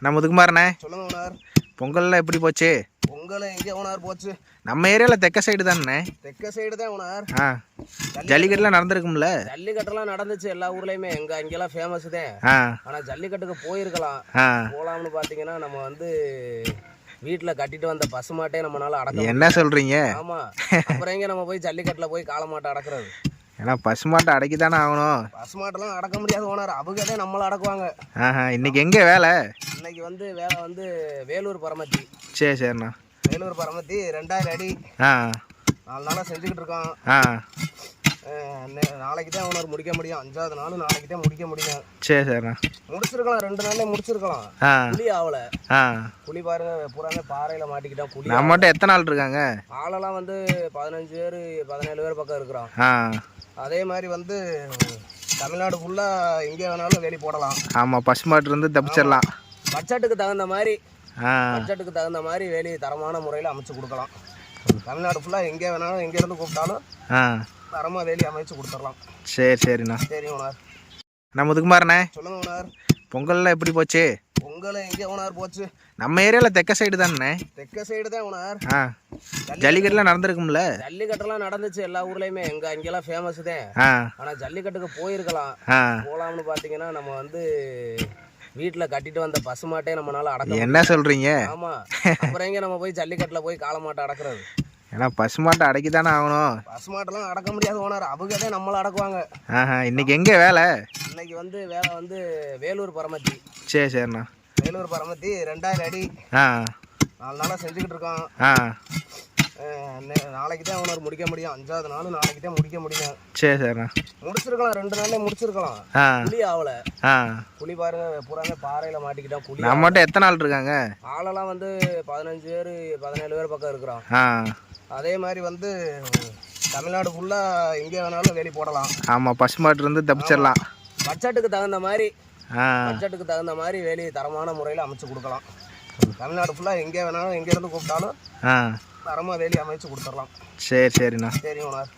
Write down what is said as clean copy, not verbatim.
நான் முதுகுமாரண்ணே. சொல்லுங்க ஓனர். பொங்கல்லாம் எப்படி போச்சு? பொங்கல் எங்கே ஓனர் போச்சு? நம்ம ஏரியாவில் தெற்க சைடு தானே. தெற்க சைடு தான் ஓனர். ஜல்லிக்கட்டுலாம் நடந்திருக்கும்ல? ஜல்லிக்கட்டுலாம் நடந்துச்சு எல்லா ஊர்லேயுமே. அங்கெல்லாம் ஃபேமஸ் தான். ஆனால் ஜல்லிக்கட்டுக்கு போயிருக்கலாம். போகலாம்னு பார்த்தீங்கன்னா நம்ம வந்து வீட்டில் கட்டிட்டு வந்த பசுமாட்டே நம்மளால அடக்க. என்ன சொல்கிறீங்க? ஆமாம். அப்புறம் எங்கே நம்ம போய் ஜல்லிக்கட்டில் போய் காளமாட்டை அடக்கிறது? ஏன்னா பசுமாட்டை அடக்கி தானே ஆகணும். பசுமாட்டெல்லாம் அடக்க முடியாது ஓனர். அவங்க தான் நம்மளை அடக்குவாங்க. இன்னைக்கு எங்கே வேலை? இன்னைக்கு வந்து வேலை வந்து வேலூர் பரமத்தி. சரிண்ணா. வேலூர் பரமத்தி 2000 அடி. 4 நாளாக செஞ்சுக்கிட்டு இருக்கோம். நாளைக்கு தான் ஓனர் முடிக்க முடியும். 5வது நாள் நாளைக்கு தான் முடிக்க முடியும். சரிண்ணா. முடிச்சிருக்கலாம், 2 நாள்ல முடிச்சிருக்கலாம். புளி ஆகல. புளி பாருங்க பூராமே பாறையில மாட்டிக்கிட்டோம். புளி நம்மகிட்ட எத்தனை ஆள் இருக்காங்க? ஆளெல்லாம் வந்து 15 பேர் 17 பேர் பக்கம் இருக்கிறோம். அதே மாதிரி வந்து தமிழ்நாடு ஃபுல்லா எங்கே வேணாலும் வேலி போடலாம். ஆமா, பசுமாட்டு இருந்து தப்பிச்சிடலாம். பட்ஜெட்டுக்கு தகுந்த மாதிரி வேலி தரமான முறையில் அமைச்சு கொடுக்கலாம். தமிழ்நாடு ஃபுல்லா எங்கே வேணாலும் எங்கே இருந்து கூப்பிட்டாலும் தரமா வேலி அமைச்சு கொடுத்துடலாம். சரிண்ணா. சரி ஓனர். நான் முதுகுமாரண்ணே. சொல்லுங்க ஓனர். பொங்கல்லாம் எப்படி போச்சு? பொங்கல் எங்கே ஓனர் போச்சு? நம்ம ஏரியாவில் தெற்க சைடு தானே. தெற்க சைடு தான் ஓனர். ஜல்லிக்கட்டுலாம் நடந்திருக்கும்ல? ஜல்லிக்கட்டுலாம் நடந்துச்சு எல்லா ஊர்லேயுமே. அங்கெல்லாம் ஃபேமஸ் தான். ஆனால் ஜல்லிக்கட்டுக்கு போயிருக்கலாம். போகலாம்னு பார்த்தீங்கன்னா நம்ம வந்து வீட்டில் கட்டிட்டு வந்த பசுமாட்டே நம்மளால அடக்க. என்ன சொல்கிறீங்க? ஆமாம். அப்புறம் எங்கே நம்ம போய் ஜல்லிக்கட்டில் போய் காளமாட்டை அடக்கிறது? ஏன்னா பசுமாட்டை அடக்கி தானே ஆகணும். பசுமாட்டெல்லாம் அடக்க முடியாது ஓனர். அவங்க தான் நம்மளை அடக்குவாங்க. இன்னைக்கு எங்கே வேலை? இன்னைக்கு வந்து வேலை வந்து வேலூர் பரமத்தி. சரிண்ணா. வேலூர் பரமத்தி 2000 அடி. 4 நாளாக செஞ்சுக்கிட்டு இருக்கோம். நாளைக்கு தான் ஓனர் முடிக்க முடியும். 5வது நாள் நாளைக்கு தான் முடிக்க முடியும். சரிண்ணா. முடிச்சிருக்கலாம், 2 நாள்ல முடிச்சிருக்கலாம். புளி ஆகல. புளி பாருங்க பூராமே பாறையில மாட்டிக்கிட்டோம். புளி நம்மகிட்ட எத்தனை ஆள் இருக்காங்க? ஆளெல்லாம் வந்து 15 பேர் 17 பேர் பக்கம் இருக்கிறோம். அதே மாதிரி வந்து தமிழ்நாடு ஃபுல்லா எங்கே வேணாலும் வேலி போடலாம். ஆமா, பசுமாட்டு இருந்து தப்பிச்சிடலாம். பட்ஜெட்டுக்கு தகுந்த மாதிரி வேலி தரமான முறையில் அமைச்சு கொடுக்கலாம். தமிழ்நாடு ஃபுல்லா எங்கே வேணாலும் எங்கே இருந்து கூப்பிட்டாலும் தரமா வேலி அமைச்சு கொடுத்துடலாம். சரிண்ணா. சரி ஓனர்.